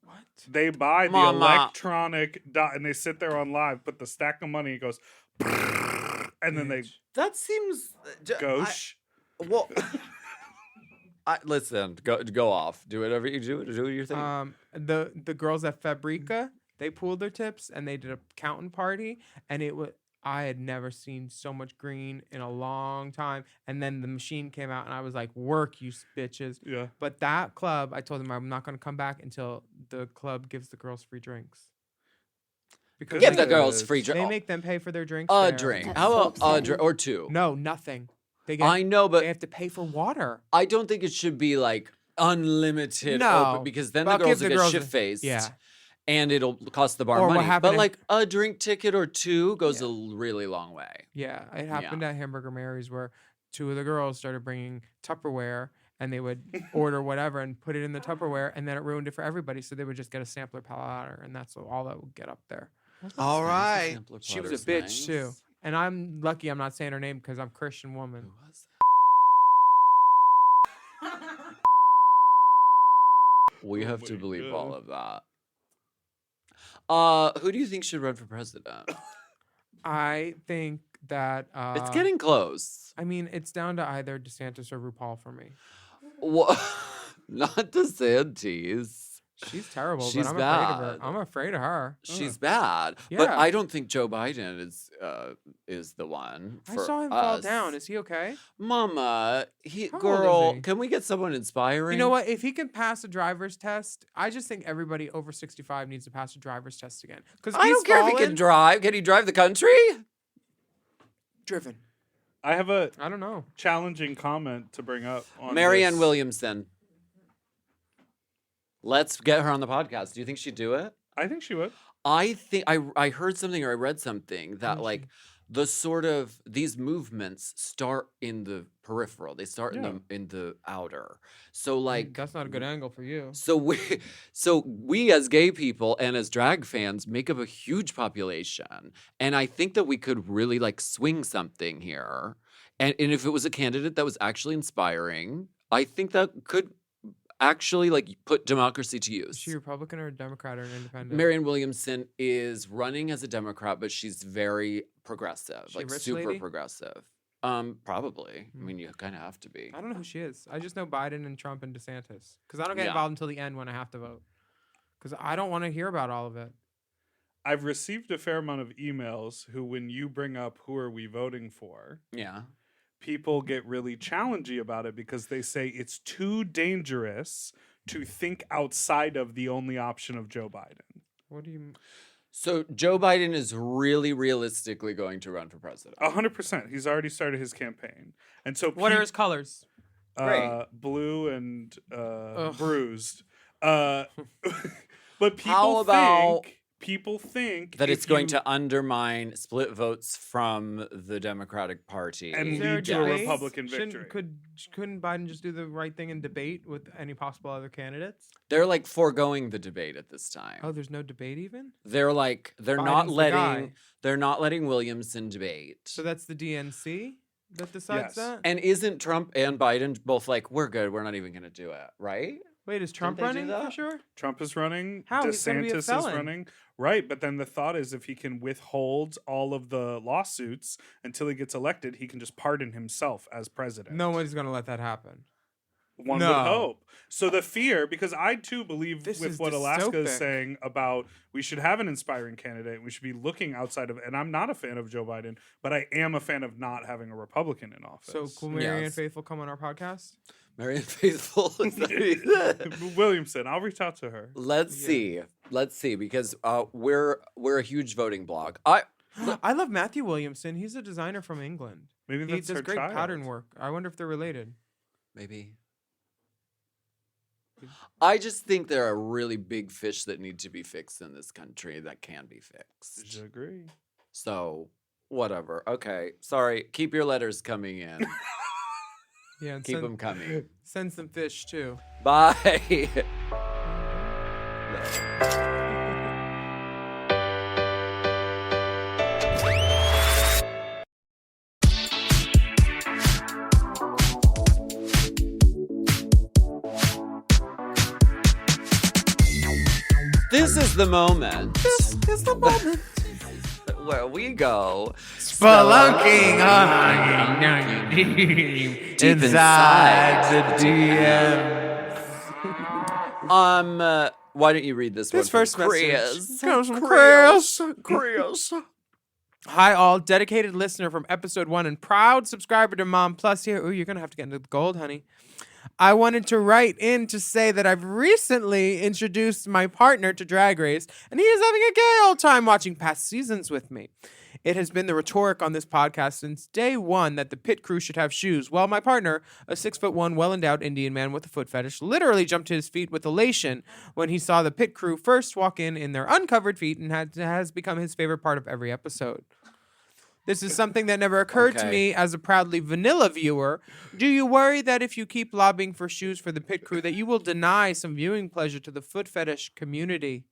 What? They buy the Mama. electronic dot, and they sit there on live, put the stack of money, it goes, and then they That seems... gauche. Well... listen, go off. Do whatever you do. Do your thing. The girls at Fabrica, they pooled their tips and they did a counting party, and it was... I had never seen so much green in a long time. And then the machine came out, and I was like, work, you bitches. Yeah. But that club, I told them I'm not going to come back until the club gives the girls free drinks. Because Give they, the girls free they drink. make them pay for their drinks. A there. drink. That's How so about a upsetting. drink or two? No, nothing. They get, I know, they but have to pay for water. I don't think it should be like unlimited No, open, because then but the I'll girls give will the get girls shit faced. Yeah. And it'll cost the bar Or what money. happened But in- like a drink ticket or two goes Yeah. a really long way. Yeah, it happened at Hamburger Mary's where two of the girls started bringing Tupperware and they would order whatever and put it in the Tupperware, and then it ruined it for everybody. So they would just get a sampler platter, and that's all that would get up there. All right. She was a bitch too, and I'm lucky I'm not saying her name because I'm a Christian woman. We have Oh to my believe God. all of that. Who do you think should run for president? I think that It's getting close. I mean, it's down to either DeSantis or RuPaul for me. Not DeSantis. She's terrible, She's but I'm afraid of her. bad. I'm afraid of her. She's bad, but Yeah. I don't think Joe Biden is the one. I For saw him fall us. down. Is he okay? Mama, How old is girl, he? can we get someone inspiring? You know what? If he can pass a driver's test, I just think everybody over 65 needs to pass a driver's test again. Because I don't care if he can drive. Can he drive the country? Driven. I have a I don't know. challenging comment to bring up on Marianne this. Williamson. Let's get her on the podcast. Do you think she'd do it? I think she would. I think I heard something or I read something that like the sort of these movements start in the peripheral. They start in the outer. So like That's not a good angle for you. so we as gay people and as drag fans make up a huge population. And I think that we could really like swing something here. And if it was a candidate that was actually inspiring, I think that could actually like put democracy to Is use. she Republican or a Democrat or an independent? Marianne Williamson is running as a Democrat, but she's very progressive, She a like rich super lady? progressive. Probably. I mean, you kind of have to be. I don't know who she is. I just know Biden and Trump and DeSantis. Because I don't get Yeah. involved until the end when I have to vote. Because I don't want to hear about all of it. I've received a fair amount of emails who, when you bring up who are we voting for, Yeah. people get really challengey about it because they say it's too dangerous to think outside of the only option of Joe Biden. What do you... So Joe Biden is really realistically going to run for president. 100%. He's already started his campaign. And so What are his colors? Great. blue and bruised. But How about people think that if it's going you- to undermine split votes from the Democratic Party. And Is there lead to a debate? Republican Shouldn't- victory. Couldn't Biden just do the right thing and debate with any possible other candidates? They're like foregoing the debate at this time. Oh, there's no debate even? They're like they're Biden's the guy. not letting Williamson debate. So that's the DNC that decides Yes. that? And isn't Trump and Biden both like, we're good, we're not even going to do it, right? Wait, is Trump they do running for that? sure? Trump is running. How? He's gonna be a DeSantis is felon. running. Right, but then the thought is if he can withhold all of the lawsuits until he gets elected, he can just pardon himself as president. No one's going to let that happen. One No. would hope. So the fear, because I too believe This with is what Alaska is dystopic. saying about we should have an inspiring candidate. We should be looking outside of, and I'm not a fan of Joe Biden, but I am a fan of not having a Republican in office. So, cool Mary Ann Yes. Faithful come on our podcast? Marianne Faithfull. Is that- Williamson. I'll reach out to her. Let's see. Let's see, because we're a huge voting blog. I love Matthew Williamson. He's a designer from England. Maybe He that's does her great child. pattern work. I wonder if they're related. Maybe. I just think there are really big fish that need to be fixed in this country that can be fixed. I agree. So, whatever. Okay. Sorry. Keep your letters coming in. Yeah, and Keep them coming. send some fish too. Bye. This is the moment. This is the moment. Where we go Spelunking deep inside the DM. Why don't you read this This one? first from message Chris? comes from Chris. Hi, all. Dedicated listener from episode 1 and proud subscriber to Mom Plus here. Ooh, you're going to have to get into the gold, honey. I wanted to write in to say that I've recently introduced my partner to Drag Race, and he is having a gay old time watching past seasons with me. It has been the rhetoric on this podcast since day one that the pit crew should have shoes. Well, my partner, a 6'1", well-endowed Indian man with a foot fetish, literally jumped to his feet with elation when he saw the pit crew first walk in their uncovered feet, and has become his favorite part of every episode. This is something that never occurred to me as a proudly vanilla viewer. Do you worry that if you keep lobbying for shoes for the pit crew that you will deny some viewing pleasure to the foot fetish community?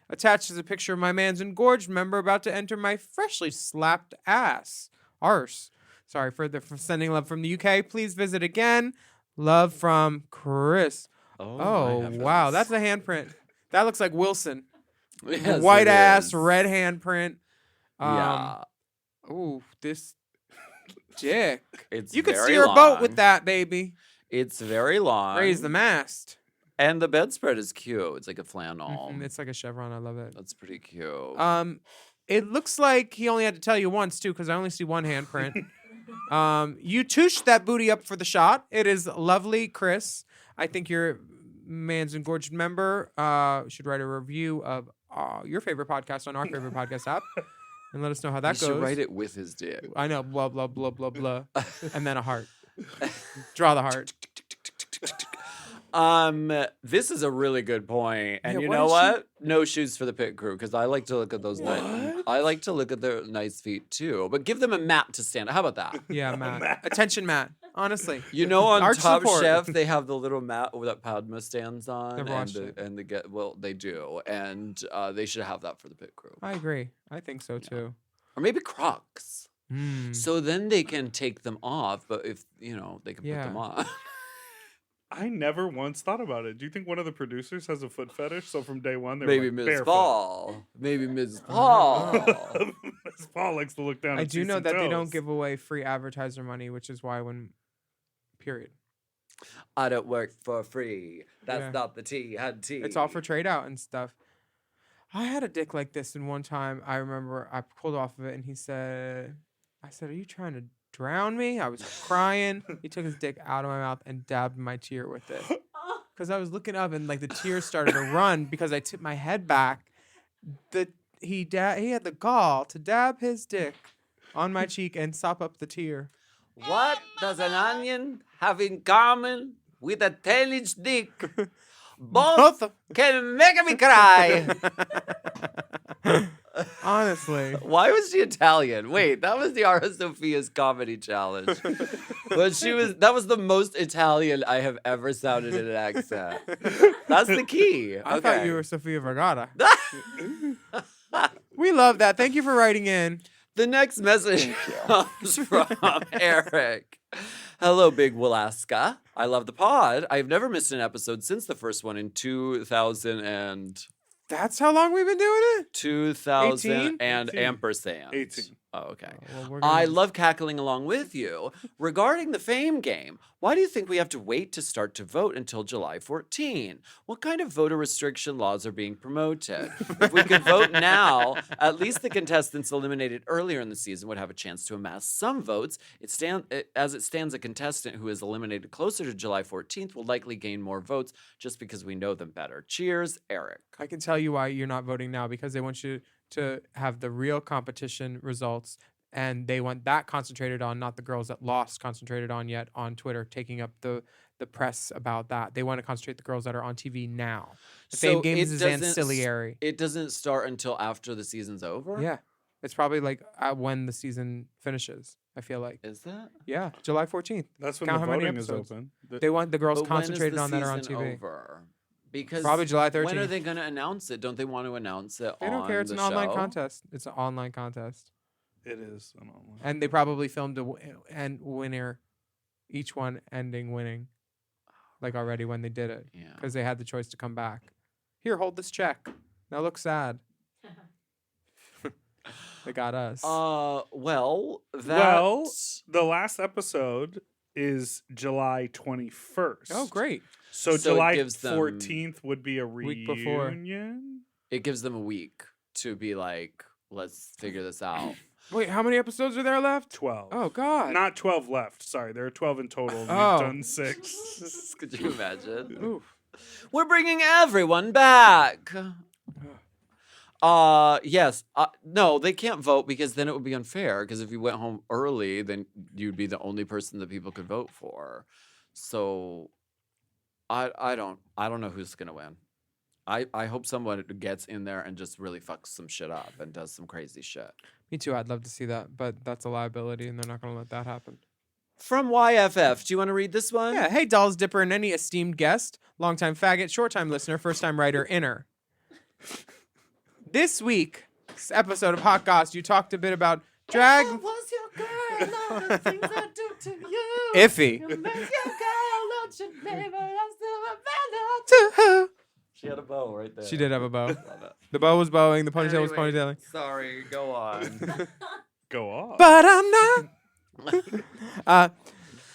Attached is a picture of my man's engorged member about to enter my freshly slapped ass. Arse. Sorry for sending love from the UK. Please visit again. Love from Chris. Oh wow. That's a handprint. That looks like Wilson. Yes, White it ass, is. red handprint. Yeah. Ooh, this dick. It's You could very steer a boat long. with that, baby. It's very long. Raise the mast. And the bedspread is cute. It's like a flannel. It's like a chevron. I love it. That's pretty cute. It looks like he only had to tell you once too, because I only see one handprint. You touched that booty up for the shot. It is lovely, Chris. I think your man's engorged member should write a review of your favorite podcast on our favorite podcast app, and let us know how that You goes. should write it with his dick. I know, blah blah blah blah blah, and then a heart. Draw the heart. This is a really good point. And Yeah, you why know is what? No shoes for the pit crew, because I like to look at those I like to look at their nice feet too. But give them a mat to stand on. How about that? Yeah, Matt. Attention, Matt. Honestly. You know, on Arch Top support. Chef, they have the little mat that Padma stands on. Never watched it. They do. And they should have that for the pit crew. I agree. I think so too. Or maybe Crocs. Mm. So then they can take them off, but if, they can put them Yeah. on. I never once thought about it. Do you think one of the producers has a foot fetish? So from day one, they were Maybe like, Ms. barefoot. Paul. Maybe Ms. Paul. Ms. Paul likes to look down. I and do see know some that they don't toes. give away free advertiser money, which is why period. I don't work for free. That's Yeah. not the tea. Had tea. It's all for trade out and stuff. I had a dick like this, and one time I remember I pulled off of it, and I said, "Are you trying to drown me?" I was crying. He took his dick out of my mouth and dabbed my tear with it. Because I was looking up, and like the tears started to run because I tipped my head back. He had the gall to dab his dick on my cheek and sop up the tear. What does an onion have in common with a 10-inch dick? Both can make me cry. Honestly. Why was she Italian? Wait, that was the Ara Sophia's comedy challenge. But that was the most Italian I have ever sounded in an accent. That's the key. I thought you were Sofia Vergara. We love that. Thank you for writing in. The next message comes from Eric. Hello, Big Willaska. I love the pod. I've never missed an episode since the first one in 2000 That's how long we've been doing it? 2000 18? and 18. ampersand. 18. Oh, okay. Well, we're I gonna- love cackling along with you. Regarding the Fame game, why do you think we have to wait to start to vote until July 14? What kind of voter restriction laws are being promoted? If we could vote now, at least the contestants eliminated earlier in the season would have a chance to amass some votes. As it stands, a contestant who is eliminated closer to July 14th will likely gain more votes just because we know them better. Cheers, Eric. I can tell you why you're not voting now, because they want you to have the real competition results, and they want that concentrated on, not the girls that lost concentrated on yet on Twitter, taking up the press about that. They want to concentrate the girls that are on TV now. The Fame game is ancillary. It doesn't start until after the season's over? Yeah. It's probably like when the season finishes, I feel like. Is that? Yeah, July 14th. That's when Count the how many voting is episodes. open. They want the girls But when is concentrated the on that are on season TV. over? Because Probably July when are 13th. they going to announce it? Don't they want to announce it They on don't care. It's the an online show? contest. It's an online contest. It is an online. And they probably filmed and winner, each one ending winning, like already when they did it, Yeah. because they had the choice to come back. Here, hold this check. Now look sad. They got us. Well, Well, the last episode is July 21st. Oh, great. So, So it July gives them 14th would be a Week before. reunion. it gives them a week to be like, let's figure this out. Wait, how many episodes are there left? 12. Oh, God. Not 12 left. Sorry, there are 12 in total. and Oh. We've done 6. Could you imagine? Oof. We're bringing everyone back. Yes. No, they can't vote because then it would be unfair. Because if you went home early, then you'd be the only person that people could vote for. So, I don't know who's gonna win. I hope someone gets in there and just really fucks some shit up and does some crazy shit. Me too. I'd love to see that, but that's a liability, and they're not going to let that happen. From YFF, do you want to read this one? Yeah. Hey, Dolls Dipper and any esteemed guest, longtime faggot, short-time listener, first-time writer, inner. This week's episode of Hot Goss, you talked a bit about drag. Was your girl all the things I do to you? Iffy. You make your girl out your neighbor, I'm still a man. To who? She had a bow right there. She did have a bow. Love it. The bow was bowing. The ponytail was Anyway, ponytailing. Sorry, go on. Go off. But I'm not.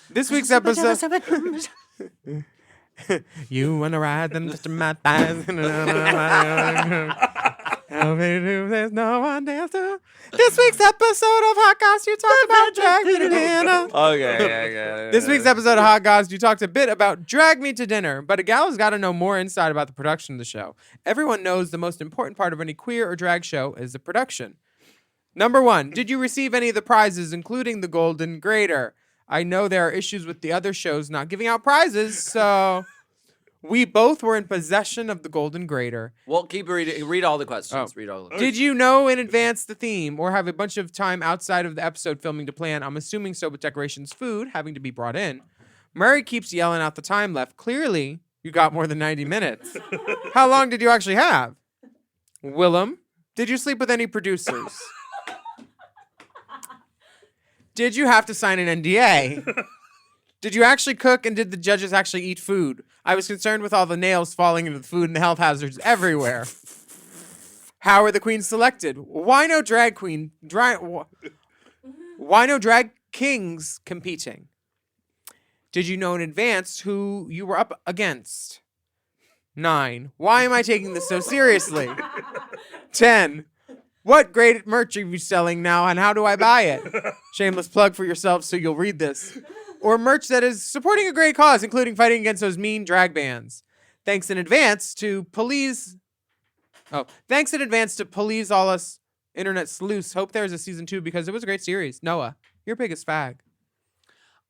This week's episode. You wanna ride them just my thighs. There's no one else to. This week's episode of Hot Goss, you talked about drag me to dinner. Okay. This week's episode of Hot Goss, you talked a bit about drag me to dinner, but a gal has got to know more insight about the production of the show. Everyone knows the most important part of any queer or drag show is the production. Number 1, did you receive any of the prizes, including the Golden Grater? I know there are issues with the other shows not giving out prizes, so we both were in possession of the Golden Grater. Well, keep reading. Read all the questions. Oh. Read all the Did you know in advance the theme or have a bunch of time outside of the episode filming to plan? I'm assuming so, with decorations, food having to be brought in. Murray keeps yelling out the time left. Clearly, you got more than 90 minutes. How long did you actually have? Willam, did you sleep with any producers? Did you have to sign an NDA? Did you actually cook and did the judges actually eat food? I was concerned with all the nails falling into the food and the health hazards everywhere. How were the queens selected? Why no drag queen? Why no drag kings competing? Did you know in advance who you were up against? 9. Why am I taking this so seriously? 10. What great merch are you selling now and how do I buy it? Shameless plug for yourself so you'll read this. Or merch that is supporting a great cause, including fighting against those mean drag bans. Thanks in advance to Police all us internet sleuths. Hope there's a season 2 because it was a great series. Noah, your biggest fag.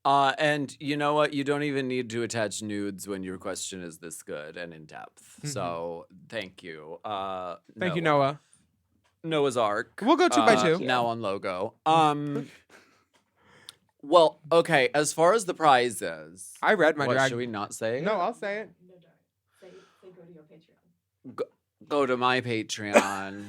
And you know what? You don't even need to attach nudes when your question is this good and in depth. So thank you. Thank you, Noah. Noah's Ark. We'll go 2 by 2. Now on logo. Well, okay. As far as the prizes, I read my what drag. should we not say? No, I'll say it. Go to my Patreon.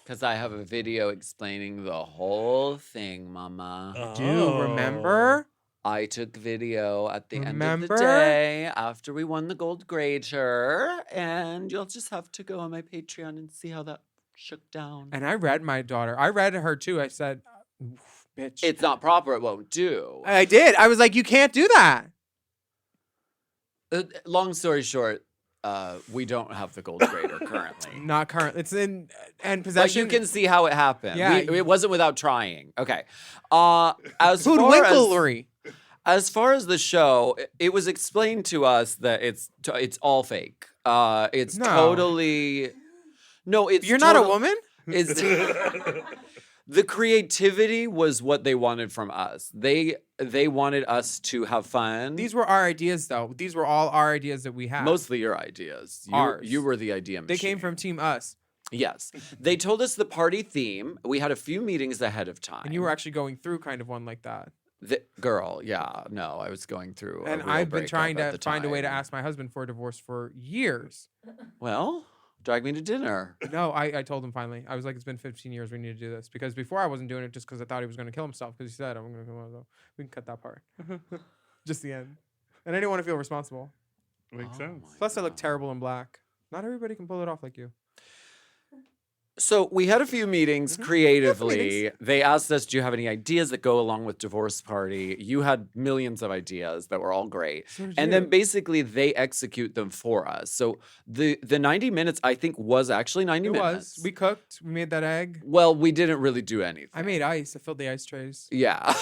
Because I have a video explaining the whole thing, Mama. Do remember? I took video at the end of Remember? the day after we won the Gold Grater. And you'll just have to go on my Patreon and see how that shook down. And I read my daughter. I read her too. I said, bitch. It's not proper. It won't do. I did. I was like, you can't do that. Long story short, we don't have the gold grader currently. Not current. It's in and But possession. you can see how it happened. Yeah. It wasn't without trying. Okay. As far as the show, it was explained to us that it's all fake. It's No. totally no. It's You're not a woman? It's the creativity was what they wanted from us. They wanted us to have fun. These were our ideas, though. These were all our ideas that we had. Mostly your ideas. Ours. You were the idea machine. They came from Team Us, Yes. They told us the party theme. We had a few meetings ahead of time. and you were actually going through kind of one like that. Girl, yeah. No, I was going through a And real I've been breakup trying at to the find a way to time. ask my husband for a divorce for years. Well, drag me to dinner. No, I told him finally. I was like, it's been 15 years. We need to do this. Because before I wasn't doing it just because I thought he was going to kill himself. Because he said, I'm going to kill myself. We can cut that part. Just the end. And I didn't want to feel responsible. Makes sense. Plus, I look terrible in black. Not everybody can pull it off like you. So we had a few meetings Mm-hmm. creatively. Meetings. They asked us, do you have any ideas that go along with divorce party? You had millions of ideas that were all great. So did And you. then basically they execute them for us. So the 90 minutes, I think, was actually 90 It minutes. was. We cooked. We made that egg. Well, we didn't really do anything. I made ice. I filled the ice trays. Yeah.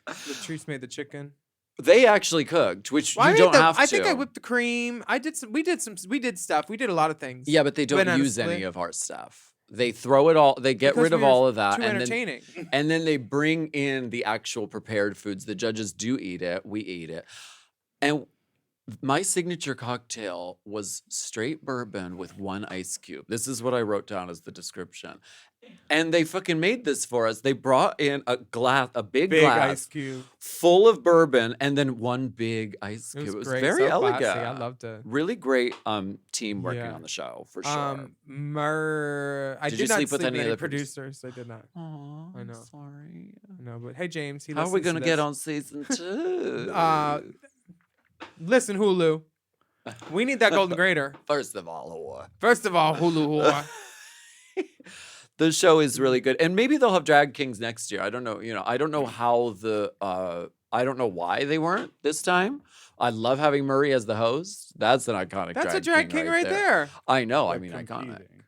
Latrice made the chicken. They actually cooked, which Well, you don't have to. I think I whipped the cream. We did stuff. We did a lot of things. Yeah, but they don't Banana use any split. of our stuff. They throw it all. They get Because rid of we were all of that, Too and entertaining. then they bring in the actual prepared foods. The judges do eat it. We eat it, and my signature cocktail was straight bourbon with one ice cube. This is what I wrote down as the description. And they fucking made this for us. They brought in a big Big glass ice cube. full of bourbon, and then one big ice It cube. was It was great. very So elegant. classy. I loved it. Really great team working Yeah. on the show for sure. I Did did you not sleep with any any of the producers. I did not. Aww, I know. Sorry. No, but hey, James. How are we going gonna get on season 2? Listen, Hulu. We need that golden grader. First of all, whore. First of all, Hulu whore. The show is really good, and maybe they'll have drag kings next year. I don't know. I don't know how I don't know why they weren't this time. I love having Murray as the host. That's an iconic. That's a drag king right there. I know. I They're mean, iconic. competing.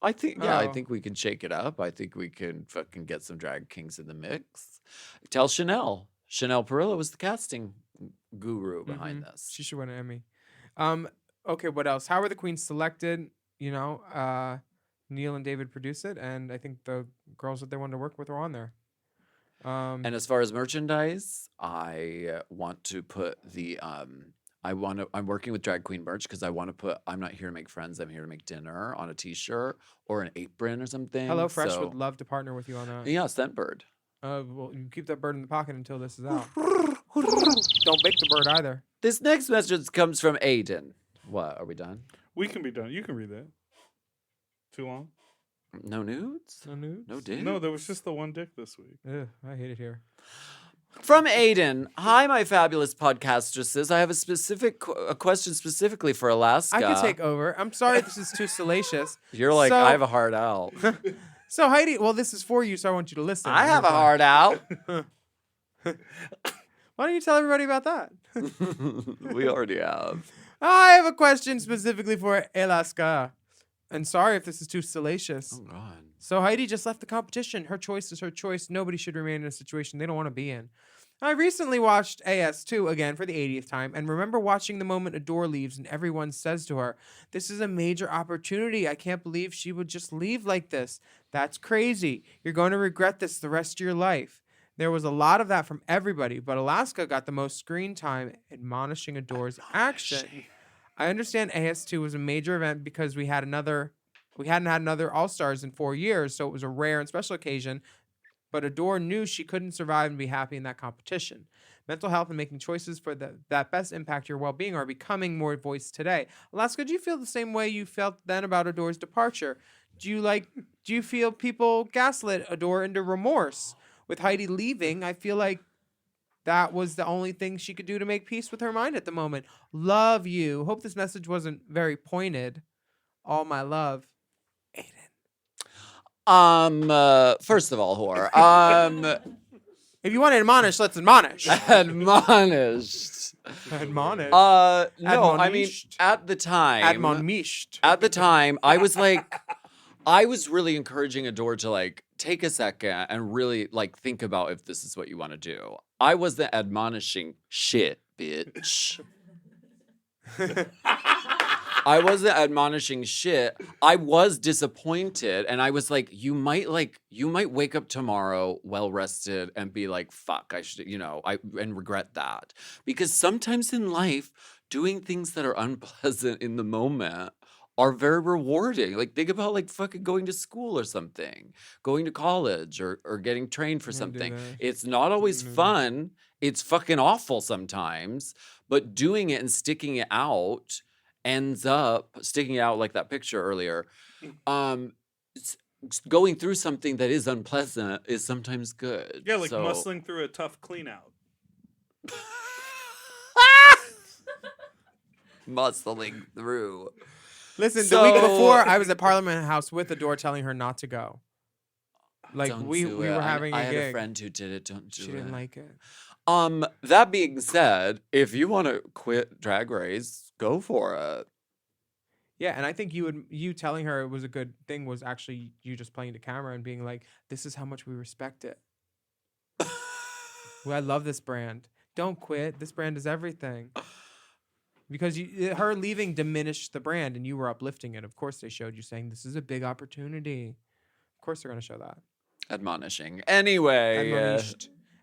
I think. Yeah, I Oh. think we can shake it up. I think we can fucking get some drag kings in the mix. Tell Chanel. Chanel Perillo was the casting guru behind this. She should win an Emmy. Okay, what else? How were the queens selected? Neil and David produce it, and I think the girls that they wanted to work with were on there. And as far as merchandise, I want to put the I'm working with Drag Queen merch because I want to put I'm not here to make friends, I'm here to make dinner on a t-shirt or an apron or something. Hello Fresh So- would love to partner with you on that. Yeah, Scentbird. Well, you keep that bird in the pocket until this is out. Don't bake the bird either. This next message comes from Aiden. What, are we done? We can be done. You can read that. Too long? No nudes? No nudes? No dick? No, there was just the one dick this week. Ugh, I hate it here. From Aiden. Hi, my fabulous podcastresses. I have a question specifically for Alaska. I could take over. I'm sorry this is too salacious. You're like, So- I have a heart out. So Heidi, well, this is for you, so I want you to listen. I have a heart out. Why don't you tell everybody about that? We already have. I have a question specifically for Alaska. And sorry if this is too salacious. Oh, God. So Heidi just left the competition. Her choice is her choice. Nobody should remain in a situation they don't want to be in. I recently watched AS2 again for the 80th time and remember watching the moment Adore leaves and everyone says to her, "This is a major opportunity. I can't believe she would just leave like this. That's crazy. You're going to regret this the rest of your life." There was a lot of that from everybody, but Alaska got the most screen time admonishing Adore's action. I understand AS2 was a major event because we hadn't had another All-Stars in 4 years, so it was a rare and special occasion. But Adore knew she couldn't survive and be happy in that competition. Mental health and making choices for that best impact your well-being are becoming more voiced today. Alaska, do you feel the same way you felt then about Adore's departure? Do you feel people gaslit Adore into remorse? With Heidi leaving, I feel like that was the only thing she could do to make peace with her mind at the moment. Love you. Hope this message wasn't very pointed. All my love. First of all, whore. If you want to admonish, let's admonish. Admonished. Admonish. No, I mean, Admonished. at the time. Admonished. At the time, I was like, I was really encouraging Adore to like take a second and really like think about if this is what you want to do. I wasn't admonishing shit, bitch. I wasn't admonishing shit. I was disappointed, and I was like, you might wake up tomorrow well rested and be like, fuck, I should, and regret that. Because sometimes in life, doing things that are unpleasant in the moment are very rewarding. Like, think about like fucking going to school or something, going to college or getting trained for something. It's not always fun. It's fucking awful sometimes, but doing it and sticking it out ends up sticking out like that picture earlier. Going through something that is unpleasant is sometimes good. Yeah, like muscling through a tough clean out. Muscling through. Listen, the week before, I was at Parliament House with Adore telling her not to go. Like, Don't we do were it. having a I had gig. a friend who did it. Don't do it. She didn't like it. That being said, if you want to quit Drag Race, go for it. Yeah, and I think you telling her it was a good thing was actually you just playing the camera and being like, this is how much we respect it. Well, I love this brand. Don't quit. This brand is everything. Because her leaving diminished the brand and you were uplifting it. Of course they showed you saying this is a big opportunity. Of course they're going to show that. Admonishing. Anyway.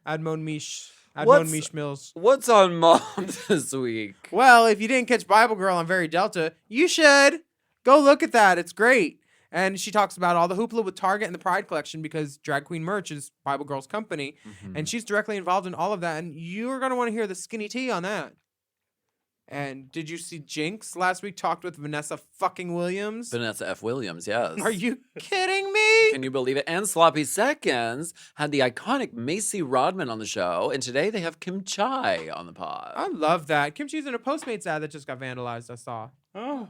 Admonish Mills. What's on Mom this week? Well, if you didn't catch Bible Girl on Very Delta, you should. Go look at that. It's great. And she talks about all the hoopla with Target and the Pride collection because Drag Queen Merch is Bible Girl's company. Mm-hmm. And she's directly involved in all of that. And you're going to want to hear the skinny tea on that. And did you see Jinx last week talked with Vanessa fucking Williams? Vanessa F. Williams, yes. Are you kidding me? Can you believe it? And Sloppy Seconds had the iconic Macy Rodman on the show. And today they have Kim Chai on the pod. I love that. Kim Chi's in a Postmates ad that just got vandalized, I saw. Oh.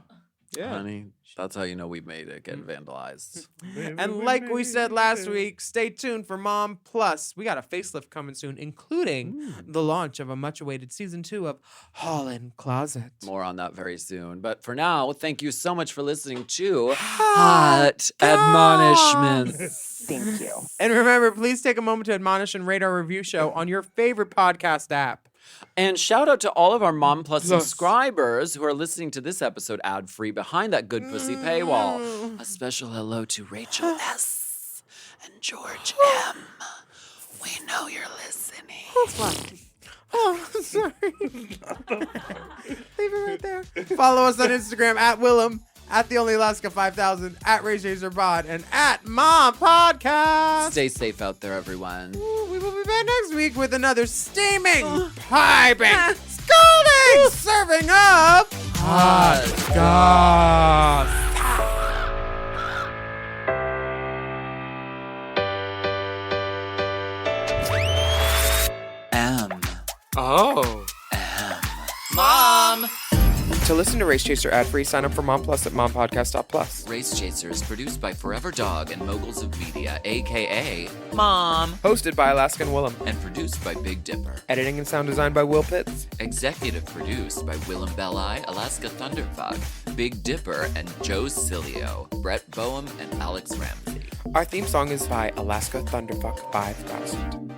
Yeah. Honey, that's how you know we made it get vandalized. And like we said last week, stay tuned for Mom Plus. We got a facelift coming soon, including the launch of a much-awaited season 2 of Hall and Closet. More on that very soon. But for now, thank you so much for listening to Hot Admonishments. Thank you. And remember, please take a moment to admonish and rate our review show on your favorite podcast app. And shout out to all of our Mom Plus subscribers who are listening to this episode ad-free behind that good pussy paywall. A special hello to Rachel S. and George M. We know you're listening. Oh, sorry. Leave it right there. Follow us on Instagram at Willam, at The Only Alaska 5000, at RayJaserBod, and at Mom Podcast. Stay safe out there, everyone. We will be back next week with another steaming, piping, scalding serving of hot goss. Oh. Mom! To listen to Race Chaser ad-free, sign up for Mom Plus at mompodcast.plus. Race Chaser is produced by Forever Dog and Moguls of Media, a.k.a. Mom. Hosted by Alaska and Willam. And produced by Big Dipper. Editing and sound design by Will Pitts. Executive produced by Willam Belli, Alaska Thunderfuck, Big Dipper, and Joe Cilio, Brett Boehm, and Alex Ramsey. Our theme song is by Alaska Thunderfuck 5000.